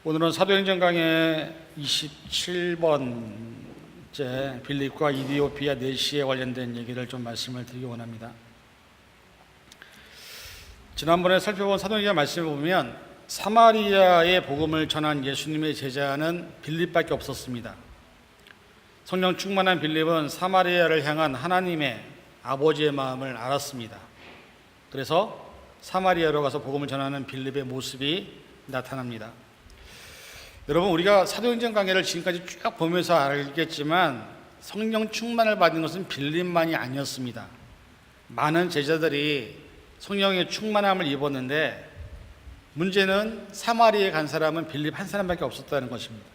오늘은 사도행전 강의 27번째 빌립과 이디오피아 내시에 관련된 얘기를 좀 말씀을 드리기 원합니다. 지난번에 살펴본 사도행전 말씀을 보면 사마리아의 복음을 전한 예수님의 제자는 빌립밖에 없었습니다. 성령 충만한 빌립은 사마리아를 향한 하나님의 아버지의 마음을 알았습니다. 그래서 사마리아로 가서 복음을 전하는 빌립의 모습이 나타납니다. 여러분, 우리가 사도행전 강해를 지금까지 쭉 보면서 알겠지만 성령 충만을 받은 것은 빌립만이 아니었습니다. 많은 제자들이 성령의 충만함을 입었는데 문제는 사마리아에 간 사람은 빌립 한 사람밖에 없었다는 것입니다.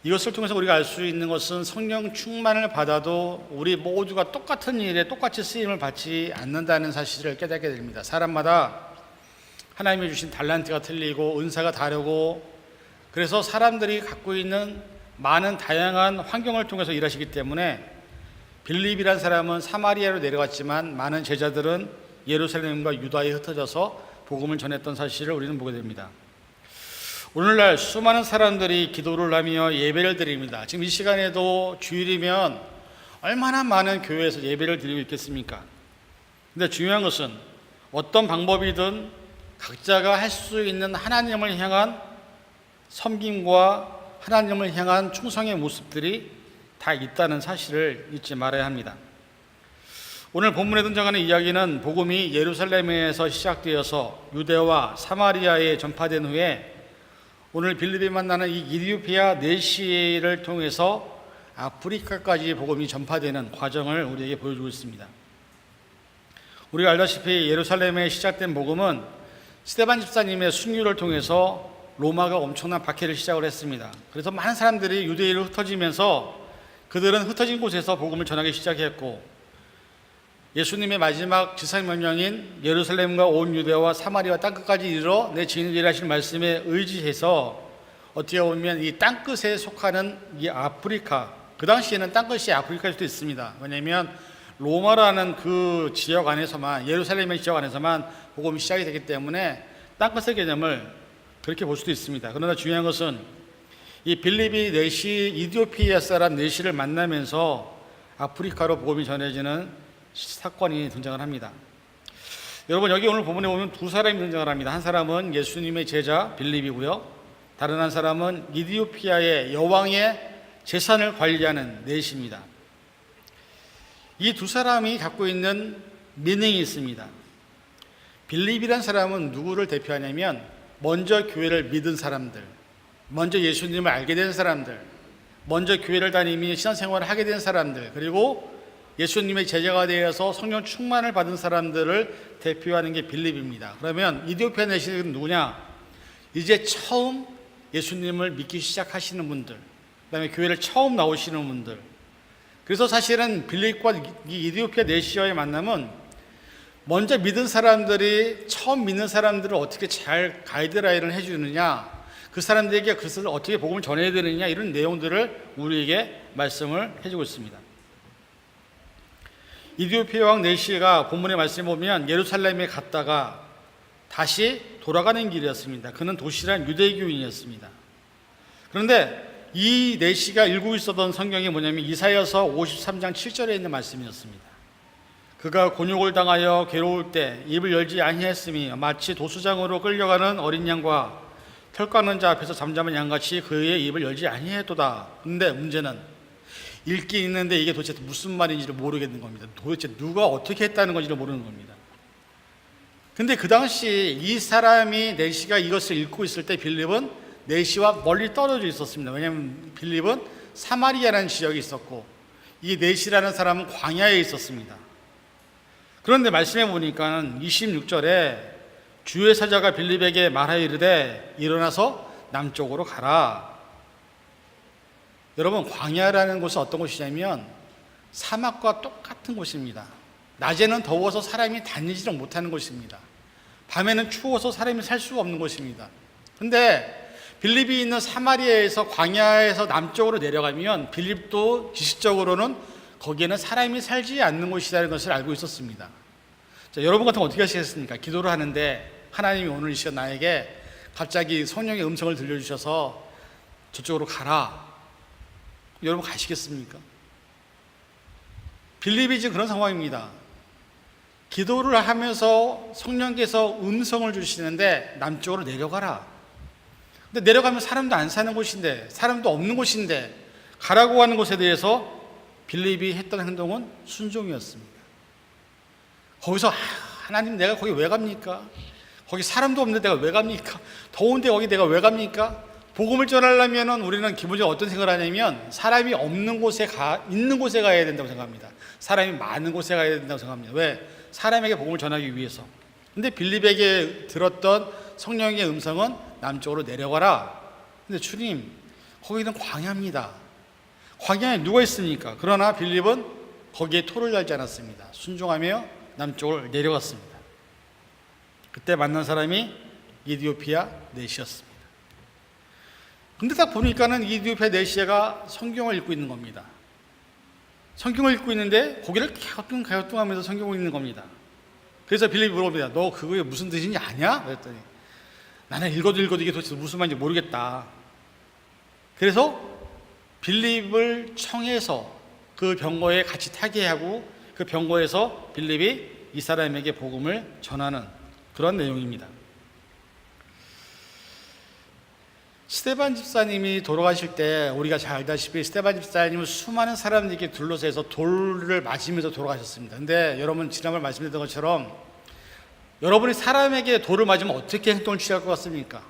이것을 통해서 우리가 알 수 있는 것은 성령 충만을 받아도 우리 모두가 똑같은 일에 똑같이 쓰임을 받지 않는다는 사실을 깨닫게 됩니다. 사람마다 하나님이 주신 달란트가 틀리고 은사가 다르고, 그래서 사람들이 갖고 있는 많은 다양한 환경을 통해서 일하시기 때문에 빌립이란 사람은 사마리아로 내려갔지만 많은 제자들은 예루살렘과 유다에 흩어져서 복음을 전했던 사실을 우리는 보게 됩니다. 오늘날 수많은 사람들이 기도를 하며 예배를 드립니다. 지금 이 시간에도 주일이면 얼마나 많은 교회에서 예배를 드리고 있겠습니까? 근데 중요한 것은 어떤 방법이든 각자가 할 수 있는 하나님을 향한 섬김과 하나님을 향한 충성의 모습들이 다 있다는 사실을 잊지 말아야 합니다. 오늘 본문에 등장하는 이야기는 복음이 예루살렘에서 시작되어서 유대와 사마리아에 전파된 후에 오늘 빌립이 만나는 이 이디오피아 내시를 통해서 아프리카까지 복음이 전파되는 과정을 우리에게 보여주고 있습니다. 우리가 알다시피 예루살렘에 시작된 복음은 스데반 집사님의 순교를 통해서 로마가 엄청난 박해를 시작을 했습니다. 그래서 많은 사람들이 유대인으로 흩어지면서 그들은 흩어진 곳에서 복음을 전하기 시작했고, 예수님의 마지막 지상명령인 예루살렘과 온 유대와 사마리아 땅끝까지 이르러 내 증인이라 하실 말씀에 의지해서 어떻게 보면 이 땅끝에 속하는 이 아프리카, 그 당시에는 땅끝이 아프리카일 수도 있습니다. 왜냐하면 로마라는 그 지역 안에서만, 예루살렘의 지역 안에서만 복음이 시작이 되기 때문에 땅끝의 개념을 그렇게 볼 수도 있습니다. 그러나 중요한 것은 이 빌립이 내시, 이디오피아 사람 내시를 만나면서 아프리카로 복음이 전해지는 사건이 등장을 합니다. 여러분, 여기 오늘 본문에 보면 두 사람이 등장을 합니다. 한 사람은 예수님의 제자 빌립이고요, 다른 한 사람은 이디오피아의 여왕의 재산을 관리하는 내시입니다. 이 두 사람이 갖고 있는 미닝이 있습니다. 빌립이란 사람은 누구를 대표하냐면 먼저 교회를 믿은 사람들, 먼저 예수님을 알게 된 사람들, 먼저 교회를 다니며 신앙생활을 하게 된 사람들, 그리고 예수님의 제자가 되어서 성령 충만을 받은 사람들을 대표하는 게 빌립입니다. 그러면 이디오피아 내시는 누구냐? 이제 처음 예수님을 믿기 시작하시는 분들, 그 다음에 교회를 처음 나오시는 분들. 그래서 사실은 빌립과 이 이디오피아 내시와의 만남은 먼저 믿은 사람들이 처음 믿는 사람들을 어떻게 잘 가이드라인을 해주느냐, 그 사람들에게 그것을 어떻게 복음을 전해야 되느냐, 이런 내용들을 우리에게 말씀을 해주고 있습니다. 이디오피아 왕 내시가 본문의 말씀을 보면 예루살렘에 갔다가 다시 돌아가는 길이었습니다. 그는 도실한 유대교인이었습니다. 그런데 이 내시가 읽고 있었던 성경이 뭐냐면 이사야서 53장 7절에 있는 말씀이었습니다. 그가 곤욕을 당하여 괴로울 때 입을 열지 아니했으니 마치 도수장으로 끌려가는 어린 양과 털 깎는 자 앞에서 잠잠한 양같이 그의 입을 열지 아니했도다. 근데 문제는 읽긴 읽는데 이게 도대체 무슨 말인지를 모르겠는 겁니다. 도대체 누가 어떻게 했다는 건지를 모르는 겁니다. 근데 그 당시 이 사람이 내시가 이것을 읽고 있을 때 빌립은 내시와 멀리 떨어져 있었습니다. 왜냐하면 빌립은 사마리아라는 지역에 있었고 이 내시라는 사람은 광야에 있었습니다. 그런데 말씀해 보니까 26절에 주의 사자가 빌립에게 말하여 이르되 일어나서 남쪽으로 가라. 여러분, 광야라는 곳은 어떤 곳이냐면 사막과 똑같은 곳입니다. 낮에는 더워서 사람이 다니지를 못하는 곳입니다. 밤에는 추워서 사람이 살 수가 없는 곳입니다. 그런데 빌립이 있는 사마리아에서 광야에서 남쪽으로 내려가면 빌립도 지식적으로는 거기에는 사람이 살지 않는 곳이라는 것을 알고 있었습니다. 자, 여러분 같으면 어떻게 하시겠습니까? 기도를 하는데 하나님이 오늘 이 시간 나에게 갑자기 성령의 음성을 들려주셔서 저쪽으로 가라. 여러분 가시겠습니까? 빌립이 지금 그런 상황입니다. 기도를 하면서 성령께서 음성을 주시는데 남쪽으로 내려가라. 근데 내려가면 사람도 안 사는 곳인데, 사람도 없는 곳인데 가라고 하는 곳에 대해서 빌립이 했던 행동은 순종이었습니다. 거기서 하나님, 내가 거기 왜 갑니까? 거기 사람도 없는데 내가 왜 갑니까? 더운데 거기 내가 왜 갑니까? 복음을 전하려면 우리는 기본적으로 어떤 생각을 하냐면 사람이 없는 곳에 있는 곳에 가야 된다고 생각합니다. 사람이 많은 곳에 가야 된다고 생각합니다. 왜? 사람에게 복음을 전하기 위해서. 근데 빌립에게 들었던 성령의 음성은 남쪽으로 내려가라. 근데 주님, 거기는 광야입니다. 광야에 누가 있습니까? 그러나 빌립은 거기에 토를 달지 않았습니다. 순종하며 남쪽을 내려갔습니다. 그때 만난 사람이 이디오피아 내시였습니다. 근데 딱 보니까는 이디오피아 내시가 성경을 읽고 있는 겁니다. 성경을 읽고 있는데 고개를 갸우뚱하면서 성경을 읽는 겁니다. 그래서 빌립이 물어봅니다. 너 그거에 무슨 뜻인지 아냐? 그랬더니 나는 읽어도 이게 도대체 무슨 말인지 모르겠다. 그래서 빌립을 청해서 그 병거에 같이 타게 하고 그 병거에서 빌립이 이 사람에게 복음을 전하는 그런 내용입니다. 스데반 집사님이 돌아가실 때 우리가 잘 알다시피 스데반 집사님은 수많은 사람들에게 둘러싸여서 돌을 맞으면서 돌아가셨습니다. 근데 여러분 지난번에 말씀드렸던 것처럼 여러분이 사람에게 돌을 맞으면 어떻게 행동을 취할 것 같습니까?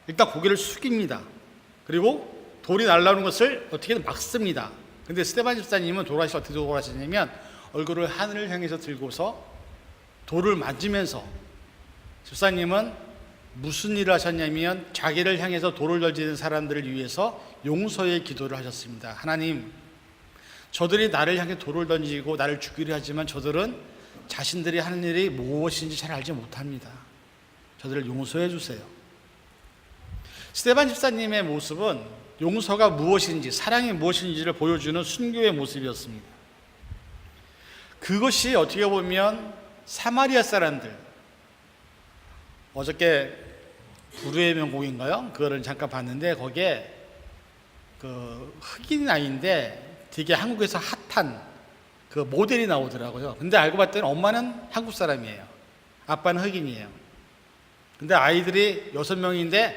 일단 고개를 숙입니다. 그리고 돌이 날아오는 것을 어떻게든 막습니다. 근데 스데반 집사님은 돌아가셔서 어떻게 돌아가셨냐면 얼굴을 하늘을 향해서 들고서 돌을 맞으면서, 집사님은 무슨 일을 하셨냐면 자기를 향해서 돌을 던지는 사람들을 위해서 용서의 기도를 하셨습니다. 하나님, 저들이 나를 향해 돌을 던지고 나를 죽이려 하지만 저들은 자신들이 하는 일이 무엇인지 잘 알지 못합니다. 저들을 용서해 주세요. 스데반 집사님의 모습은 용서가 무엇인지, 사랑이 무엇인지를 보여주는 순교의 모습이었습니다. 그것이 어떻게 보면 사마리아 사람들, 어저께 불후의 명곡인가요? 그거를 잠깐 봤는데 거기에 그 흑인 아이인데 되게 한국에서 핫한 그 모델이 나오더라고요. 근데 알고 봤더니 엄마는 한국 사람이에요. 아빠는 흑인이에요. 근데 아이들이 6명인데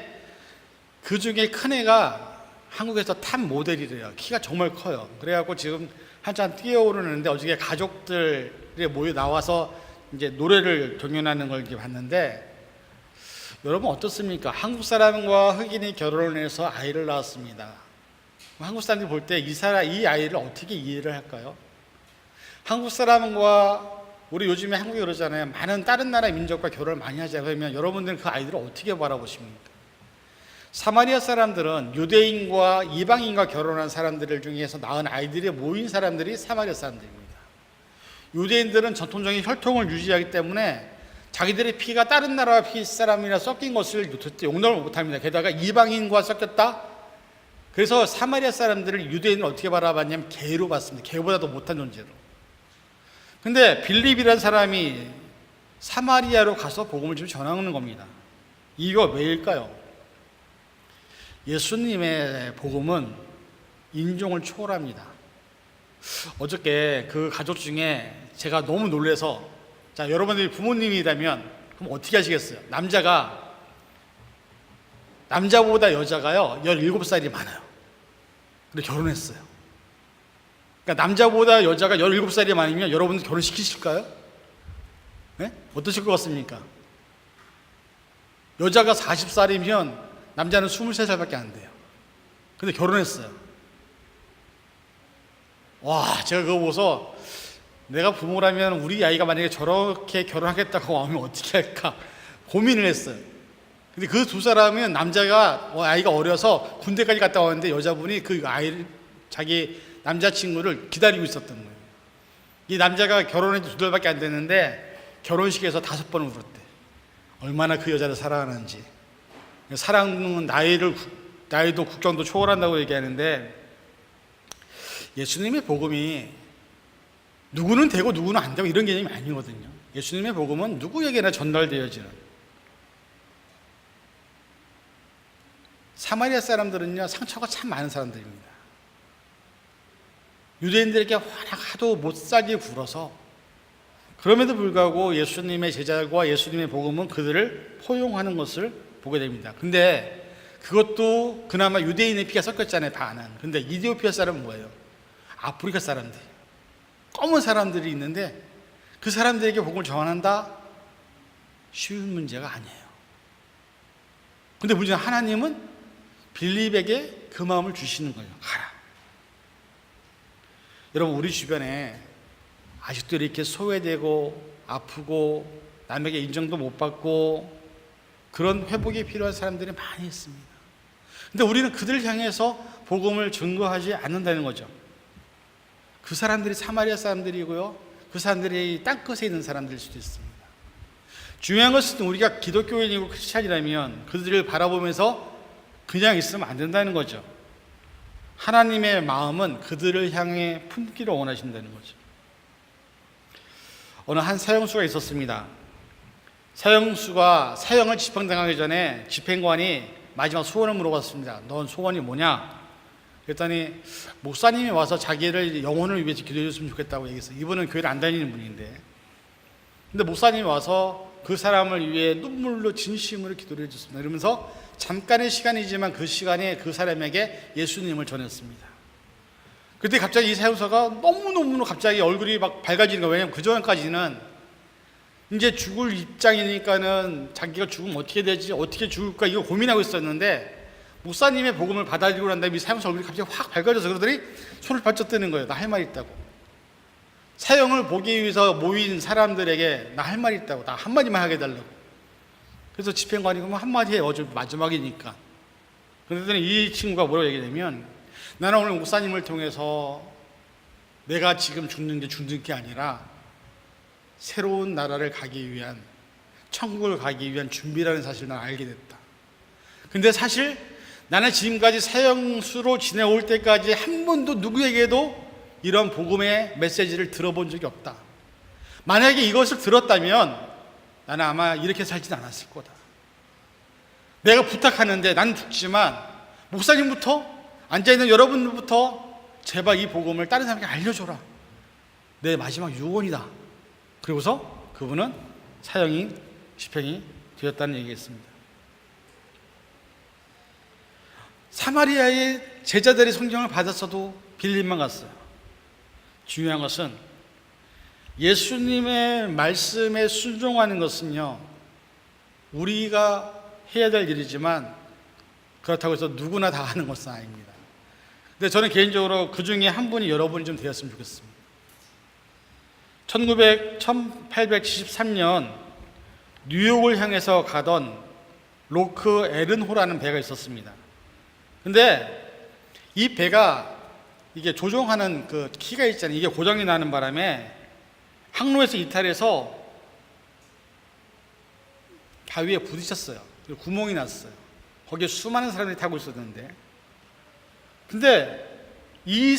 그 중에 큰 애가 한국에서 탑 모델이래요. 키가 정말 커요. 그래갖고 지금 한참 뛰어오르는데 어저께 가족들이 모여 나와서 이제 노래를 경연하는 걸 이렇게 봤는데, 여러분 어떻습니까? 한국 사람과 흑인이 결혼을 해서 아이를 낳았습니다. 한국 사람들이 볼 때 이 아이를 어떻게 이해를 할까요? 한국 사람과 우리 요즘에 한국이 그러잖아요. 많은 다른 나라 민족과 결혼을 많이 하자. 그러면 여러분들은 그 아이들을 어떻게 바라보십니까? 사마리아 사람들은 유대인과 이방인과 결혼한 사람들 중에서 낳은 아이들이 모인 사람들이 사마리아 사람들입니다. 유대인들은 전통적인 혈통을 유지하기 때문에 자기들의 피가 다른 나라 피 사람이나 섞인 것을 용납을 못합니다. 게다가 이방인과 섞였다? 그래서 사마리아 사람들을 유대인은 어떻게 바라봤냐면 개로 봤습니다. 개보다도 못한 존재로. 근데 빌립이라는 사람이 사마리아로 가서 복음을 좀 전하는 겁니다. 이유가 왜일까요? 예수님의 복음은 인종을 초월합니다. 어저께 그 가족 중에 제가 너무 놀라서, 자, 여러분들이 부모님이라면 그럼 어떻게 하시겠어요? 남자보다 여자가요 17살이 많아요. 근데 결혼했어요. 그러니까 남자보다 여자가 17살이 많으면 여러분들 결혼시키실까요? 네? 어떠실 것 같습니까? 여자가 40살이면 남자는 23살밖에 안 돼요. 근데 결혼했어요. 와, 제가 그거 보고서 내가 부모라면 우리 아이가 만약에 저렇게 결혼하겠다고 하면 어떻게 할까 고민을 했어요. 근데 그 두 사람은 남자가 아이가 어려서 군대까지 갔다 왔는데 여자분이 그 아이를, 자기 남자친구를 기다리고 있었던 거예요. 이 남자가 결혼한 지 2달밖에 안 됐는데 결혼식에서 5번을 울었대. 얼마나 그 여자를 사랑하는지. 사랑은 나이도 국경도 초월한다고 얘기하는데, 예수님의 복음이 누구는 되고 누구는 안 되고 이런 개념이 아니거든요. 예수님의 복음은 누구에게나 전달되어지는, 사마리아 사람들은요, 상처가 참 많은 사람들입니다. 유대인들에게 하도 못살게 굴어서, 그럼에도 불구하고 예수님의 제자들과 예수님의 복음은 그들을 포용하는 것을 보게 됩니다. 근데 그것도 그나마 유대인의 피가 섞였잖아요, 반은. 근데 이디오피아 사람은 뭐예요? 아프리카 사람들, 검은 사람들이 있는데 그 사람들에게 복음을 전한다? 쉬운 문제가 아니에요. 근데 문제는 하나님은 빌립에게 그 마음을 주시는 거예요. 가라. 여러분, 우리 주변에 아직도 이렇게 소외되고 아프고 남에게 인정도 못 받고 그런 회복이 필요한 사람들이 많이 있습니다. 근데 우리는 그들을 향해서 복음을 증거하지 않는다는 거죠. 그 사람들이 사마리아 사람들이고요, 그 사람들이 땅끝에 있는 사람들일 수도 있습니다. 중요한 것은 우리가 기독교인이고 크리스찬이라면 그들을 바라보면서 그냥 있으면 안 된다는 거죠. 하나님의 마음은 그들을 향해 품기를 원하신다는 거죠. 어느 한 사형수가 있었습니다. 사형수가 사형을 집행당하기 전에 집행관이 마지막 소원을 물어봤습니다. 넌 소원이 뭐냐? 그랬더니 목사님이 와서 자기를 영혼을 위해서 기도해 줬으면 좋겠다고 얘기했어요. 이분은 교회를 안 다니는 분인데, 근데 목사님이 와서 그 사람을 위해 눈물로 진심으로 기도를 해줬습니다. 이러면서 잠깐의 시간이지만 그 시간에 그 사람에게 예수님을 전했습니다. 그때 갑자기 이 사형수가 너무너무 갑자기 얼굴이 막 밝아지는 거예요. 왜냐하면 그전까지는 이제 죽을 입장이니까는 자기가 죽으면 어떻게 되지, 어떻게 죽을까, 이거 고민하고 있었는데, 목사님의 복음을 받아들이고 난 다음에 이 사형수 얼굴이 갑자기 확 밝아져서 그러더니 손을 바짝 뜨는 거예요. 나 할 말 있다고. 사형을 보기 위해서 모인 사람들에게 나 할 말 있다고, 나 한마디만 하게 해달라고. 그래서 집행관이 그러면 한마디 해요. 어차피 마지막이니까. 그랬더니 이 친구가 뭐라고 얘기하냐면, 나는 오늘 목사님을 통해서 내가 지금 죽는 게 아니라 새로운 나라를 가기 위한, 천국을 가기 위한 준비라는 사실을 난 알게 됐다. 근데 사실 나는 지금까지 사형수로 지내올 때까지 한 번도 누구에게도 이런 복음의 메시지를 들어본 적이 없다. 만약에 이것을 들었다면 나는 아마 이렇게 살진 않았을 거다. 내가 부탁하는데 나는 죽지만 목사님부터, 앉아있는 여러분들부터 제발 이 복음을 다른 사람에게 알려줘라. 내 마지막 유언이다. 그리고서 그분은 사형이 집행이 되었다는 얘기했습니다. 사마리아의 제자들이 성경을 받았어도 빌립만 갔어요. 중요한 것은 예수님의 말씀에 순종하는 것은요, 우리가 해야 될 일이지만 그렇다고 해서 누구나 다 하는 것은 아닙니다. 근데 저는 개인적으로 그 중에 한 분이 여러분이 좀 되었으면 좋겠습니다. 1873년 뉴욕을 향해서 가던 로크 에른호라는 배가 있었습니다. 근데 이 배가 이게 조종하는 그 키가 있잖아요. 이게 고장이 나는 바람에 항로에서 이탈해서 바위에 부딪혔어요. 구멍이 났어요. 거기에 수많은 사람들이 타고 있었는데, 근데 이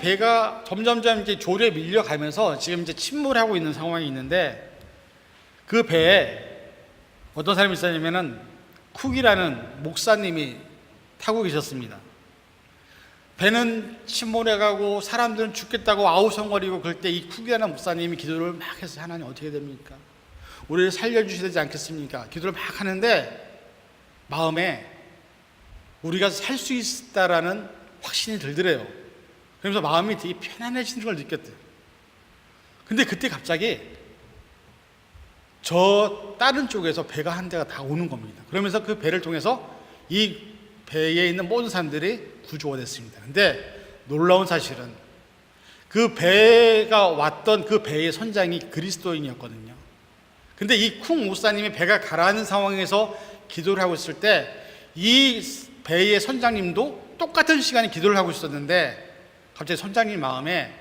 배가 점점점 이제 조류에 밀려가면서 지금 이제 침몰하고 있는 상황이 있는데, 그 배에 어떤 사람이 있었냐면은 쿡이라는 목사님이 타고 계셨습니다. 배는 침몰해가고 사람들은 죽겠다고 아우성거리고 그럴 때 이 쿡이라는 목사님이 기도를 막 해서, 하나님 어떻게 됩니까? 우리를 살려주셔야 되지 않겠습니까? 기도를 막 하는데 마음에 우리가 살 수 있다라는 확신이 들더래요. 그러면서 마음이 되게 편안해지는 걸 느꼈대요. 근데 그때 갑자기 저 다른 쪽에서 배가 한 대가 다 오는 겁니다. 그러면서 그 배를 통해서 이 배에 있는 모든 사람들이 구조가 됐습니다. 근데 놀라운 사실은 그 배가 왔던 그 배의 선장이 그리스도인이었거든요. 근데 이 쿵 목사님이 배가 가라앉는 상황에서 기도를 하고 있을 때 이 배의 선장님도 똑같은 시간에 기도를 하고 있었는데 갑자기 선장님 마음에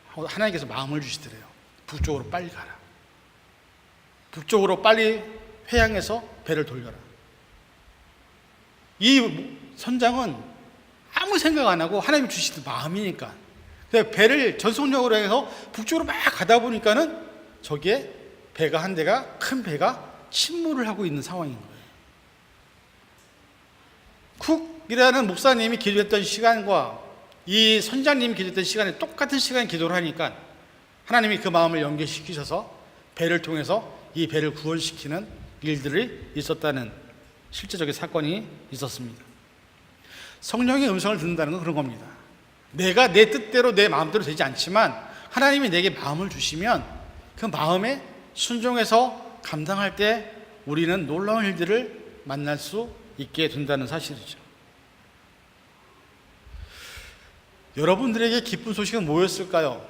하나님께서 마음을 주시더래요. 북쪽으로 빨리 가라. 북쪽으로 빨리 회항해서 배를 돌려라. 이 선장은 아무 생각 안 하고 하나님이 주시는 마음이니까 배를 전속력으로 해서 북쪽으로 막 가다 보니까는 저기에 배가 한 대가, 큰 배가 침몰을 하고 있는 상황인 거예요. 성령이라는 목사님이 기도했던 시간과 이 선장님이 기도했던 시간에 똑같은 시간에 기도를 하니까 하나님이 그 마음을 연결시키셔서 배를 통해서 이 배를 구원시키는 일들이 있었다는 실제적인 사건이 있었습니다. 성령의 음성을 듣는다는 건 그런 겁니다. 내가 내 뜻대로 내 마음대로 되지 않지만 하나님이 내게 마음을 주시면 그 마음에 순종해서 감당할 때 우리는 놀라운 일들을 만날 수 있게 된다는 사실이죠. 여러분들에게 기쁜 소식은 뭐였을까요?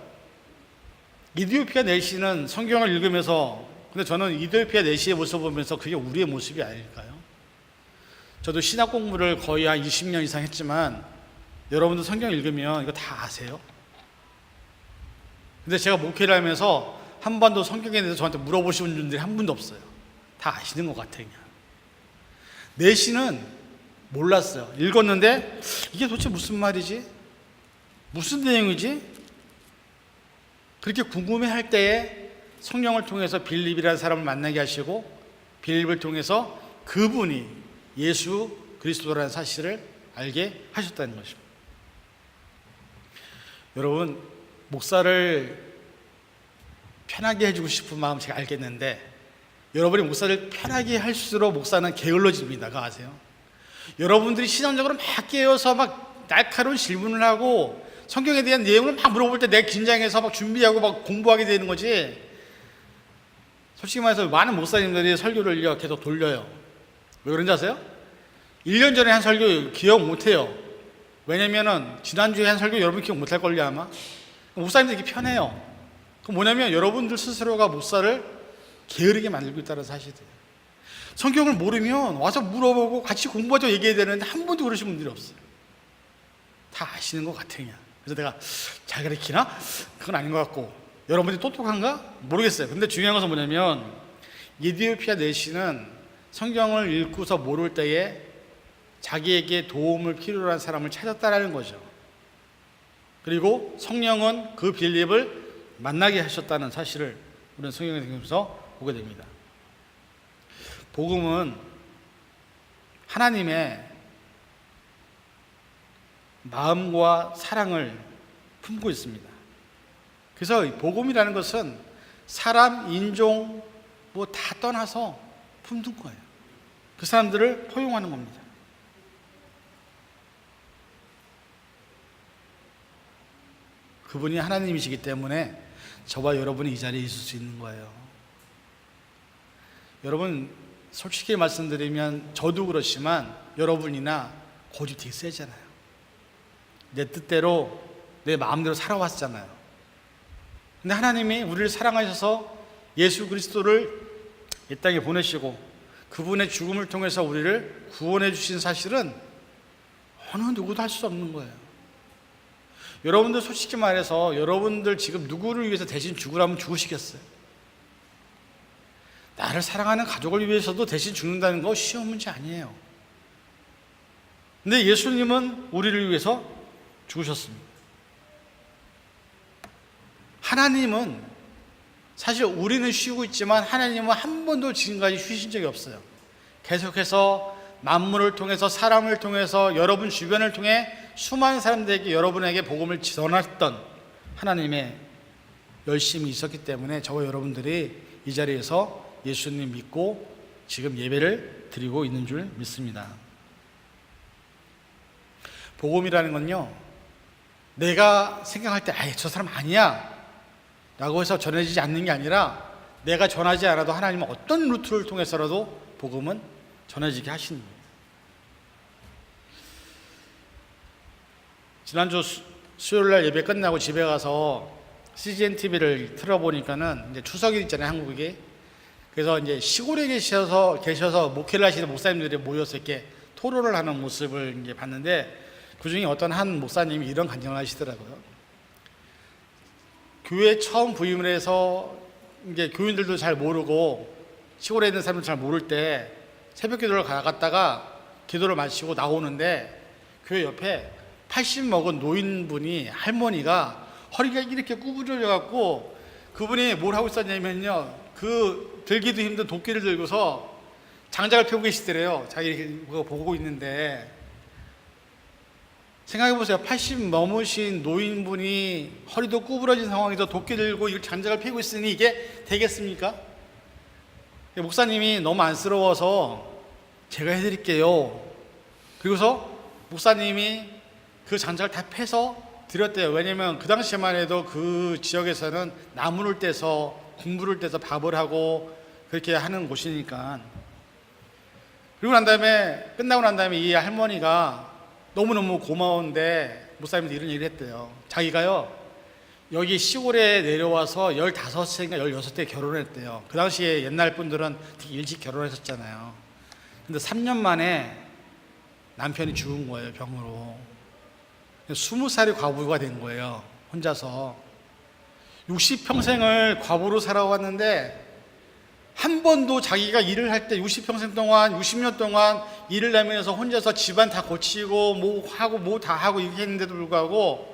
이디오피아 내시는 성경을 읽으면서, 근데 저는 이디오피아 내시의 모습을 보면서 그게 우리의 모습이 아닐까요? 저도 신학 공부를 거의 한 20년 이상 했지만 여러분들 성경 읽으면 이거 다 아세요? 근데 제가 목회를 하면서 한 번도 성경에 대해서 저한테 물어보시는 분들이 한 분도 없어요. 다 아시는 것 같아요. 그냥. 내시는 몰랐어요. 읽었는데 이게 도대체 무슨 말이지? 무슨 내용이지? 그렇게 궁금해할 때에 성령을 통해서 빌립이라는 사람을 만나게 하시고 빌립을 통해서 그분이 예수 그리스도라는 사실을 알게 하셨다는 것입니다. 여러분, 목사를 편하게 해주고 싶은 마음 제가 알겠는데 여러분이 목사를 편하게 할수록 목사는 게을러집니다. 그거 아세요? 여러분들이 신앙적으로 막 깨어서 막 날카로운 질문을 하고 성경에 대한 내용을 막 물어볼 때 내가 긴장해서 막 준비하고 막 공부하게 되는 거지. 솔직히 말해서 많은 목사님들이 설교를 계속 돌려요. 왜 그런지 아세요? 1년 전에 한 설교 기억 못해요. 왜냐면은 지난주에 한 설교 여러분 기억 못할 걸요 아마. 목사님들 이게 편해요. 그 뭐냐면 여러분들 스스로가 목사를 게으르게 만들고 있다는 사실이에요. 성경을 모르면 와서 물어보고 같이 공부하자고 얘기해야 되는데 한 번도 그러신 분들이 없어요. 다 아시는 것 같아요. 그래서 내가 잘 가르치나? 그건 아닌 것 같고 여러분들이 똑똑한가? 모르겠어요. 근데 중요한 것은 뭐냐면 이디오피아 내시는 성경을 읽고서 모를 때에 자기에게 도움을 필요로 한 사람을 찾았다라는 거죠. 그리고 성령은 그 빌립을 만나게 하셨다는 사실을 우리는 성경에 통해서 보게 됩니다. 복음은 하나님의 마음과 사랑을 품고 있습니다. 그래서 복음이라는 것은 사람, 인종 뭐 다 떠나서 품는 거예요. 그 사람들을 포용하는 겁니다. 그분이 하나님이시기 때문에 저와 여러분이 이 자리에 있을 수 있는 거예요. 여러분, 솔직히 말씀드리면 저도 그렇지만 여러분이나 고집 되게 세잖아요. 내 뜻대로 내 마음대로 살아왔잖아요. 근데 하나님이 우리를 사랑하셔서 예수 그리스도를 이 땅에 보내시고 그분의 죽음을 통해서 우리를 구원해 주신 사실은 어느 누구도 할 수 없는 거예요. 여러분들 솔직히 말해서 여러분들 지금 누구를 위해서 대신 죽으라면 죽으시겠어요? 나를 사랑하는 가족을 위해서도 대신 죽는다는 거 쉬운 문제 아니에요. 근데 예수님은 우리를 위해서 죽으셨습니다. 하나님은 사실 우리는 쉬고 있지만 하나님은 한 번도 지금까지 쉬신 적이 없어요. 계속해서 만물을 통해서 사람을 통해서 여러분 주변을 통해 수많은 사람들에게 여러분에게 복음을 전했던 하나님의 열심이 있었기 때문에 저와 여러분들이 이 자리에서 예수님 믿고 지금 예배를 드리고 있는 줄 믿습니다. 복음이라는 건요, 내가 생각할 때 아예 저 사람 아니야 라고 해서 전해지지 않는 게 아니라 내가 전하지 않아도 하나님은 어떤 루트를 통해서라도 복음은 전해지게 하시는 거예요. 지난주 수요일날 예배 끝나고 집에 가서 CGN TV를 틀어보니까는 이제 추석이 있잖아요, 한국에. 그래서 이제 시골에 계셔서 목회를 하시는 목사님들이 모여서 이렇게 토론을 하는 모습을 이제 봤는데 그 중에 어떤 한 목사님이 이런 간증을 하시더라고요. 교회 처음 부임을 해서 이제 교인들도 잘 모르고 시골에 있는 사람도 잘 모를 때 새벽 기도를 나갔다가 기도를 마치고 나오는데 교회 옆에 80 먹은 노인분이 할머니가 허리가 이렇게 구부러져 갖고 그분이 뭘 하고 있었냐면요, 그 들기도 힘든 도끼를 들고서 장작을 펴고 계시더래요. 자기 그거 보고 있는데 생각해보세요. 80 넘으신 노인분이 허리도 구부러진 상황에서 도끼 들고 이 장작을 패고 있으니 이게 되겠습니까? 목사님이 너무 안쓰러워서 제가 해드릴게요. 그리고서 목사님이 그 장작을 다 패서 드렸대요. 왜냐면 그 당시에만 해도 그 지역에서는 나무를 떼서 국물을 떼서 밥을 하고 그렇게 하는 곳이니까. 그리고 난 다음에 끝나고 난 다음에 이 할머니가 너무너무 고마운데 목사님한테 이런 얘기를 했대요. 자기가요 여기 시골에 내려와서 15세인가 16대 결혼했대요. 그 당시에 옛날 분들은 되게 일찍 결혼하셨잖아요. 근데 3년 만에 남편이 죽은 거예요, 병으로. 20살이 과부가 된 거예요, 혼자서. 60평생을 과부로 살아왔는데 한 번도 자기가 일을 할 때 60평생 동안 60년 동안 일을 하면서 혼자서 집안 다 고치고 뭐 하고 뭐 다 하고 이렇게 했는데도 불구하고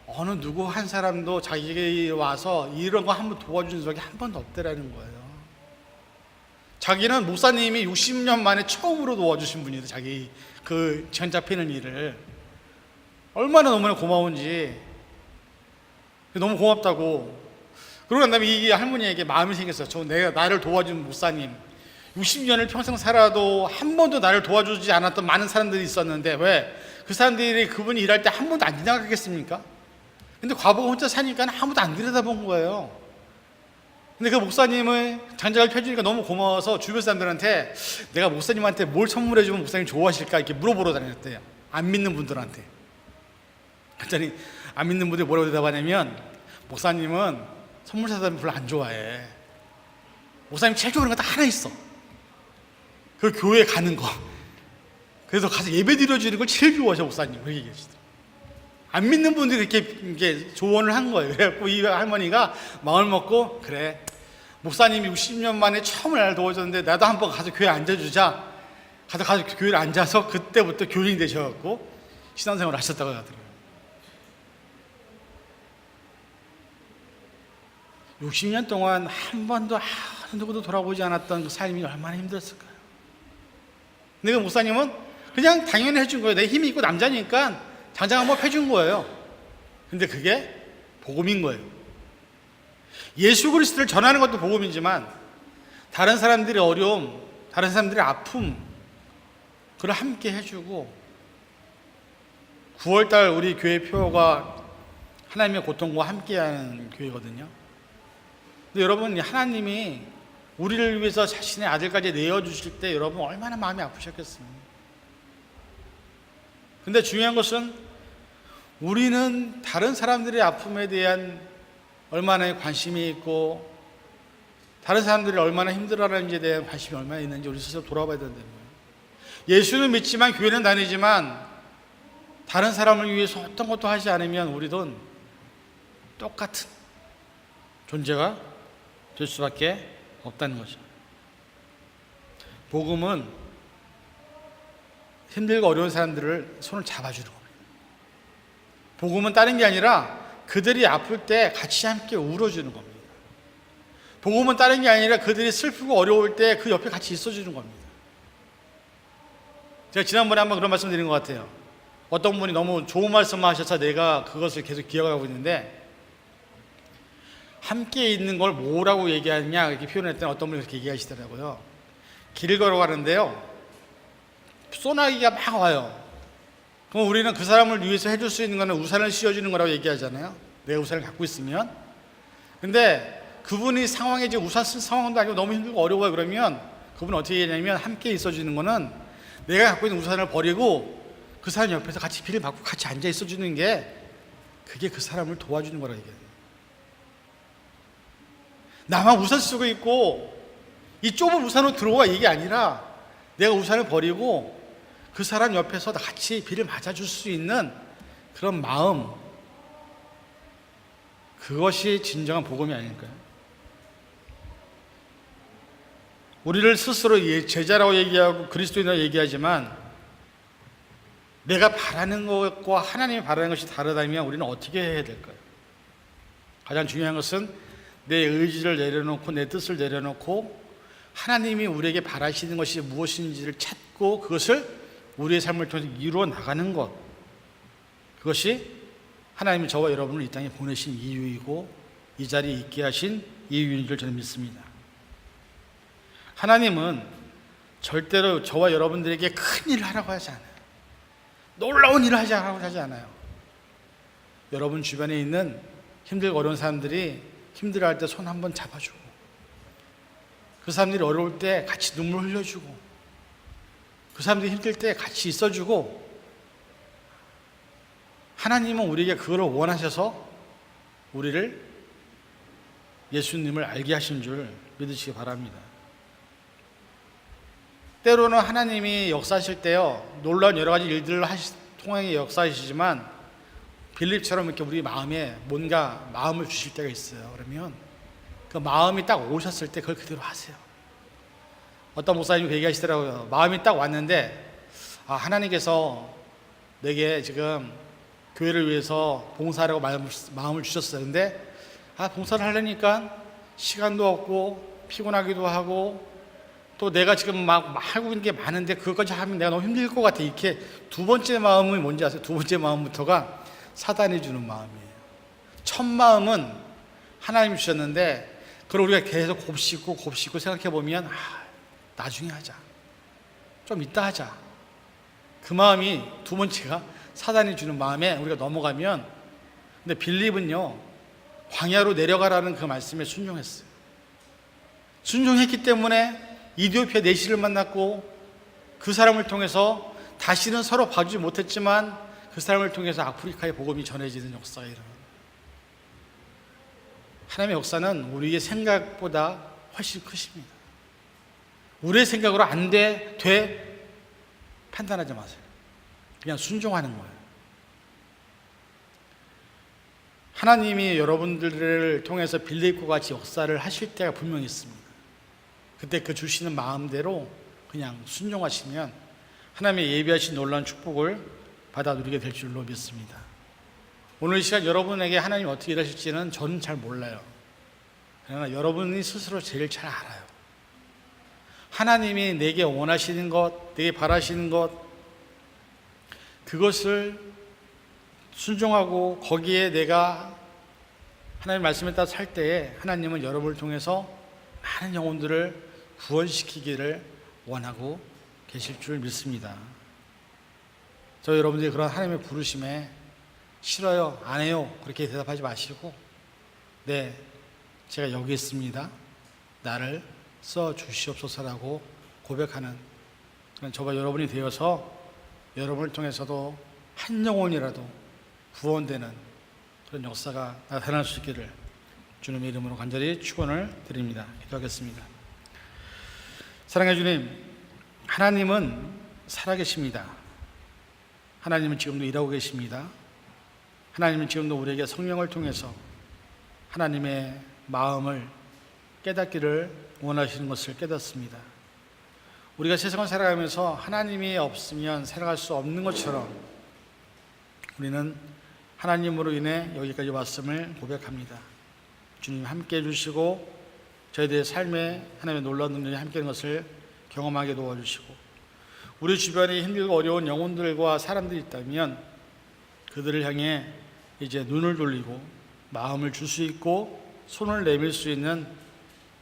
어느 누구 한 사람도 자기에게 와서 이런 거 한번 도와준 적이 한 번도 없더라는 거예요. 자기는 목사님이 60년 만에 처음으로 도와주신 분이다. 자기 그 전자 패는 일을 얼마나 너무나 고마운지 너무 고맙다고. 그러고 난 다음에 이 할머니에게 마음이 생겼어요. 내가 나를 도와준 목사님 60년을 평생 살아도 한 번도 나를 도와주지 않았던 많은 사람들이 있었는데 왜 그 사람들이 그분이 일할 때 한 번도 안 지나가겠습니까? 근데 과부가 혼자 사니까 아무도 안 들여다본 거예요. 근데 그 목사님을 장작을 펴주니까 너무 고마워서 주변 사람들한테 내가 목사님한테 뭘 선물해주면 목사님 좋아하실까 이렇게 물어보러 다녔대요. 안 믿는 분들한테. 그랬더니 안 믿는 분들이 뭐라고 대답하냐면 목사님은 선물 사다는 별로 안 좋아해. 목사님 제일 좋아하는 거 딱 하나 있어. 그 교회 가는 거. 그래서 가서 예배 드려주는 걸 제일 좋아하셔 목사님. 그렇게 얘기하시더라고요. 안 믿는 분들이 이렇게 조언을 한 거예요. 그래갖고 이 할머니가 마음을 먹고 그래 목사님이 60년 만에 처음 날 도와줬는데 나도 한번 가서 교회에 앉아주자. 가서 교회에 앉아서 그때부터 교인이 되셔갖고 신앙생활을 하셨다고 하더라고요. 60년 동안 한 번도 누구도 돌아보지 않았던 그 삶이 얼마나 힘들었을까요? 근데 그 목사님은 그냥 당연히 해준 거예요. 내 힘이 있고 남자니까 장작 한번 펴준 거예요. 근데 그게 복음인 거예요. 예수 그리스도를 전하는 것도 복음이지만 다른 사람들의 어려움, 다른 사람들의 아픔 그걸 함께 해주고 9월달 우리 교회 표가 하나님의 고통과 함께하는 교회거든요. 근데 여러분 하나님이 우리를 위해서 자신의 아들까지 내어주실 때 여러분 얼마나 마음이 아프셨겠습니까? 근데 중요한 것은 우리는 다른 사람들의 아픔에 대한 얼마나 관심이 있고 다른 사람들이 얼마나 힘들어하는지에 대한 관심이 얼마나 있는지 우리 스스로 돌아봐야 된다는 거예요. 예수는 믿지만 교회는 다니지만 다른 사람을 위해서 어떤 것도 하지 않으면 우리도 똑같은 존재가 될 수밖에 없다는 거죠. 복음은 힘들고 어려운 사람들을 손을 잡아주는 겁니다. 복음은 다른 게 아니라 그들이 아플 때 같이 함께 울어주는 겁니다. 복음은 다른 게 아니라 그들이 슬프고 어려울 때 그 옆에 같이 있어주는 겁니다. 제가 지난번에 한번 그런 말씀 드린 것 같아요. 어떤 분이 너무 좋은 말씀을 하셔서 내가 그것을 계속 기억하고 있는데 함께 있는 걸 뭐라고 얘기하느냐 이렇게 표현했더니 어떤 분이 그렇게 얘기하시더라고요. 길을 걸어가는데요 소나기가 막 와요. 그럼 우리는 그 사람을 위해서 해줄 수 있는 거는 우산을 씌워주는 거라고 얘기하잖아요. 내 우산을 갖고 있으면. 근데 그분이 상황에 지금 우산 쓸 상황도 아니고 너무 힘들고 어려워요. 그러면 그분은 어떻게 하냐면 함께 있어주는 거는 내가 갖고 있는 우산을 버리고 그 사람 옆에서 같이 비를 받고 같이 앉아 있어주는 게 그게 그 사람을 도와주는 거라고 얘기해요. 나만 우산 쓰고 있고 이 좁은 우산으로 들어와 이게 아니라 내가 우산을 버리고 그 사람 옆에서 같이 비를 맞아줄 수 있는 그런 마음, 그것이 진정한 복음이 아닐까요? 우리를 스스로 제자라고 얘기하고 그리스도인이라고 얘기하지만 내가 바라는 것과 하나님이 바라는 것이 다르다면 우리는 어떻게 해야 될까요? 가장 중요한 것은 내 의지를 내려놓고 내 뜻을 내려놓고 하나님이 우리에게 바라시는 것이 무엇인지를 찾고 그것을 우리의 삶을 통해서 이루어 나가는 것, 그것이 하나님이 저와 여러분을 이 땅에 보내신 이유이고 이 자리에 있게 하신 이유인 줄 저는 믿습니다. 하나님은 절대로 저와 여러분들에게 큰 일을 하라고 하지 않아요. 놀라운 일을 하라고 하지 않아요. 여러분 주변에 있는 힘들고 어려운 사람들이 힘들어할 때 손 한번 잡아주고, 그 사람들이 어려울 때 같이 눈물 흘려주고, 그 사람들이 힘들 때 같이 있어주고, 하나님은 우리에게 그걸 원하셔서 우리를 예수님을 알게 하신 줄 믿으시기 바랍니다. 때로는 하나님이 역사하실 때요, 놀라운 여러 가지 일들을 통해 역사하시지만 빌립처럼 이렇게 우리 마음에 뭔가 마음을 주실 때가 있어요. 그러면 그 마음이 딱 오셨을 때 그걸 그대로 하세요. 어떤 목사님이 그 얘기하시더라고요. 마음이 딱 왔는데, 하나님께서 내게 지금 교회를 위해서 봉사하라고 마음을 주셨어요. 근데 봉사를 하려니까 시간도 없고 피곤하기도 하고, 또 내가 지금 막 하고 있는 게 많은데 그것까지 하면 내가 너무 힘들 것 같아. 이렇게 두 번째 마음이 뭔지 아세요? 두 번째 마음부터가 사단이 주는 마음이에요. 첫 마음은 하나님이 주셨는데 그걸 우리가 계속 곱씹고 생각해 보면 나중에 하자, 좀 이따 하자, 그 마음이 두 번째가 사단이 주는 마음에 우리가 넘어가면, 근데 빌립은요 광야로 내려가라는 그 말씀에 순종했어요. 순종했기 때문에 이디오피아 내시를 만났고, 그 사람을 통해서 다시는 서로 봐주지 못했지만 그 사람을 통해서 아프리카의 복음이 전해지는 역사가 일어납니다. 하나님의 역사는 우리의 생각보다 훨씬 크십니다. 우리의 생각으로 안 돼, 돼 판단하지 마세요. 그냥 순종하는 거예요. 하나님이 여러분들을 통해서 빌립과 같이 역사를 하실 때가 분명히 있습니다. 그때 그 주시는 마음대로 그냥 순종하시면 하나님의 예비하신 놀라운 축복을 받아 누리게 될 줄로 믿습니다. 오늘 이 시간 여러분에게 하나님이 어떻게 일하실지는 저는 잘 몰라요. 그러나 여러분이 스스로 제일 잘 알아요. 하나님이 내게 원하시는 것, 내게 바라시는 것, 그것을 순종하고 거기에 내가 하나님의 말씀에 따라 살 때에 하나님은 여러분을 통해서 많은 영혼들을 구원시키기를 원하고 계실 줄 믿습니다. 저 여러분들이 그런 하나님의 부르심에 싫어요, 안 해요 그렇게 대답하지 마시고, 네, 제가 여기 있습니다, 나를 써 주시옵소서라고 고백하는 그런 저와 여러분이 되어서 여러분을 통해서도 한 영혼이라도 구원되는 그런 역사가 나타날 수 있기를 주님의 이름으로 간절히 축원을 드립니다. 기도하겠습니다. 사랑해 주님, 하나님은 살아계십니다. 하나님은 지금도 일하고 계십니다. 하나님은 지금도 우리에게 성령을 통해서 하나님의 마음을 깨닫기를 원하시는 것을 깨닫습니다. 우리가 세상을 살아가면서 하나님이 없으면 살아갈 수 없는 것처럼 우리는 하나님으로 인해 여기까지 왔음을 고백합니다. 주님 함께 해주시고 저희들의 삶에 하나님의 놀라운 능력이 함께하는 것을 경험하게 도와주시고, 우리 주변에 힘들고 어려운 영혼들과 사람들이 있다면 그들을 향해 이제 눈을 돌리고 마음을 줄 수 있고 손을 내밀 수 있는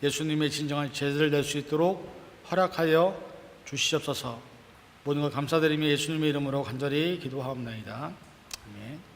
예수님의 진정한 제자를 낼 수 있도록 허락하여 주시옵소서. 모든 것 감사드리며 예수님의 이름으로 간절히 기도하옵나이다. 아멘.